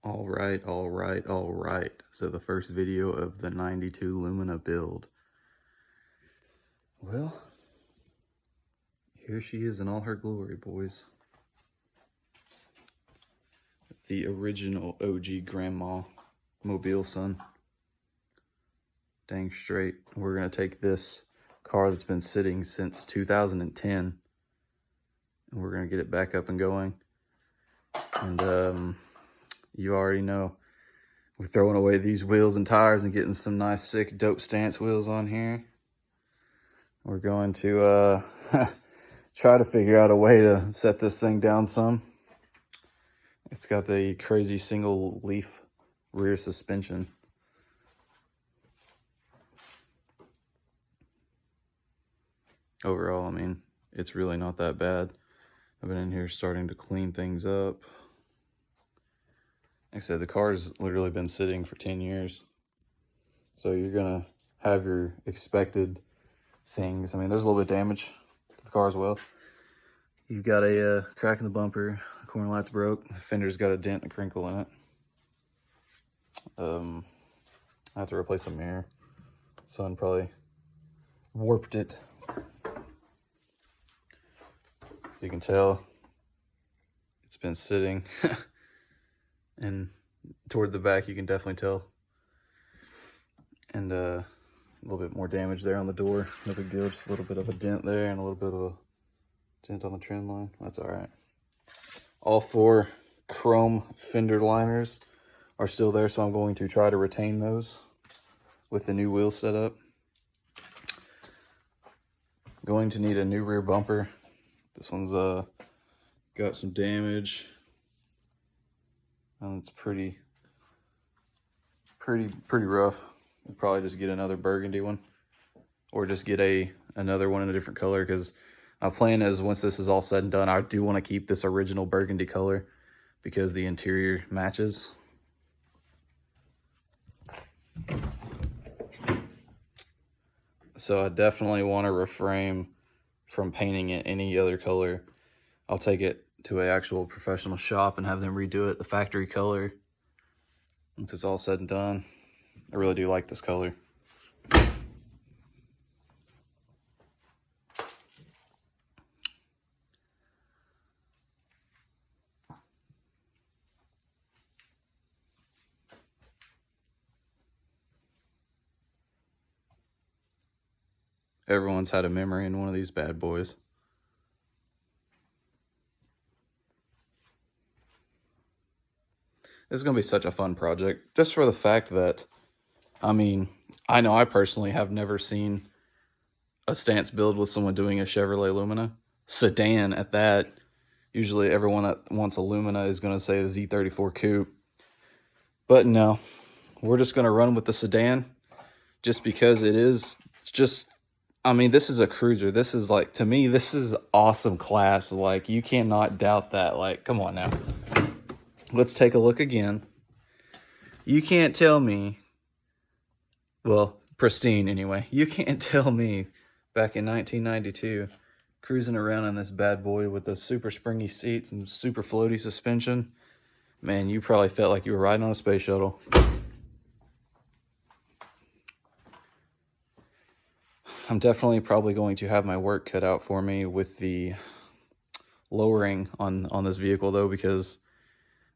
All right, all right, all right. So the first video of the 92 Lumina build. Well, here she is in all her glory, boys. The original OG Grandma Mobile son. Dang straight. We're gonna take this car that's been sitting since 2010 and we're gonna get it back up and going. And you already know, we're throwing away these wheels and tires and getting some nice, sick, dope stance wheels on here. We're going to try to figure out a way to set this thing down some. It's got the crazy single leaf rear suspension. Overall, I mean, it's really not that bad. I've been in here starting to clean things up. Like I said, the car's literally been sitting for 10 years. So you're gonna have your expected things. I mean, there's a little bit of damage to the car as well. You've got a crack in the bumper, the corner light's broke, the fender's got a dent and a crinkle in it. I have to replace the mirror. Sun probably warped it. So you can tell it's been sitting. And toward the back you can definitely tell. And a little bit more damage there on the door. No big deal, just a little bit of a dent there and a little bit of a dent on the trim line. That's all right. All 4 chrome fender liners are still there, so I'm going to try to retain those with the new wheel setup. Going to need a new rear bumper. This one's got some damage. And it's pretty rough. We'll probably just get another burgundy one, or just get another one in a different color, because my plan is, once this is all said and done, I do want to keep this original burgundy color because the interior matches. So I definitely want to refrain from painting it any other color. I'll take it to an actual professional shop and have them redo it the factory color once it's all said and done. I really do like this color. Everyone's had a memory in one of these bad boys. This is going to be such a fun project, just for the fact that, I mean, I know I personally have never seen a stance build with someone doing a Chevrolet Lumina. Sedan at that. Usually everyone that wants a Lumina is going to say the Z34 Coupe. But no, we're just going to run with the sedan just because it's just, I mean, this is a cruiser. This is like, to me, this is awesome class. Like, you cannot doubt that. Like, come on now. Let's take a look again. You can't tell me, well, pristine anyway. You can't tell me back in 1992, cruising around in this bad boy with the super springy seats and super floaty suspension, man, you probably felt like you were riding on a space shuttle. I'm definitely probably going to have my work cut out for me with the lowering on this vehicle, though, because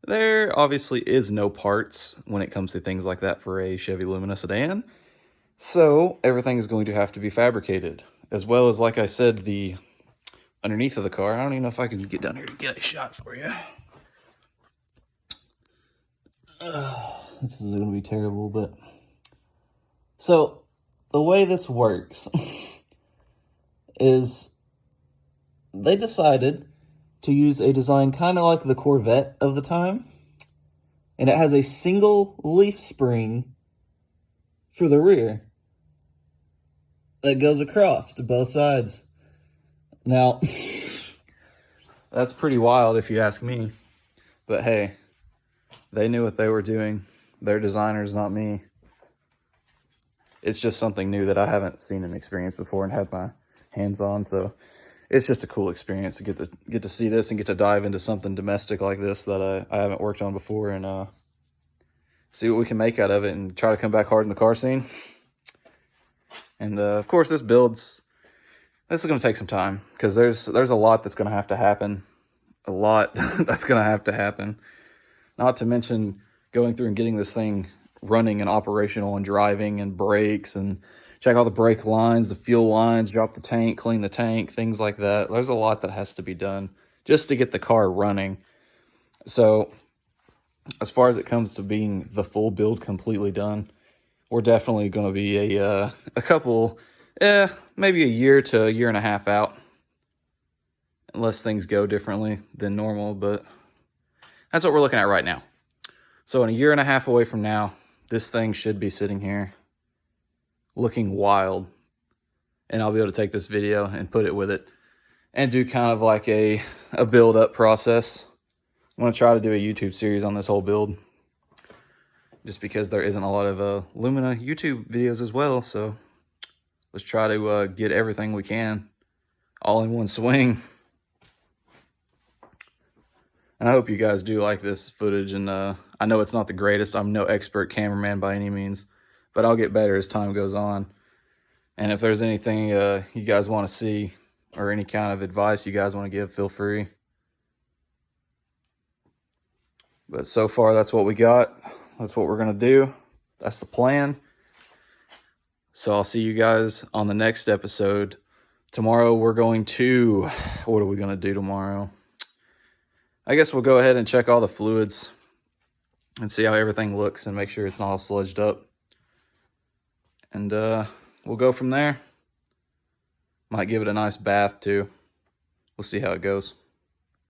there obviously is no parts when it comes to things like that for a Chevy Lumina sedan. So everything is going to have to be fabricated, as well as, like I said, the underneath of the car. I don't even know if I can get down here to get a shot for you. This is going to be terrible, but... So, the way this works is they decided to use a design kind of like the Corvette of the time, and it has a single leaf spring for the rear that goes across to both sides. Now, that's pretty wild if you ask me, but hey, they knew what they were doing. They're designers, not me. It's just something new that I haven't seen and experienced before and had my hands on, so it's just a cool experience to get to see this and get to dive into something domestic like this that I haven't worked on before. And see what we can make out of it, and try to come back hard in the car scene. And of course, this is going to take some time, because there's a lot that's going to have to happen. A lot that's going to have to happen. Not to mention going through and getting this thing running and operational and driving and brakes and check all the brake lines, the fuel lines, drop the tank, clean the tank, things like that. There's a lot that has to be done just to get the car running. So as far as it comes to being the full build completely done, we're definitely going to be a couple, maybe a year to a year and a half out, unless things go differently than normal. But that's what we're looking at right now. So in a year and a half away from now, this thing should be sitting here looking wild, and I'll be able to take this video and put it with it and do kind of like a build up process. I'm going to try to do a YouTube series on this whole build, just because there isn't a lot of Lumina YouTube videos as well. So let's try to get everything we can all in one swing. And I hope you guys do like this footage. And I know it's not the greatest. I'm no expert cameraman by any means, but I'll get better as time goes on. And if there's anything you guys want to see, or any kind of advice you guys want to give, feel free. But so far, that's what we got. That's what we're going to do. That's the plan. So I'll see you guys on the next episode. Tomorrow we're going to, what are we going to do tomorrow? I guess we'll go ahead and check all the fluids and see how everything looks and make sure it's not all sludged up. And we'll go from there. Might give it a nice bath too. We'll see how it goes.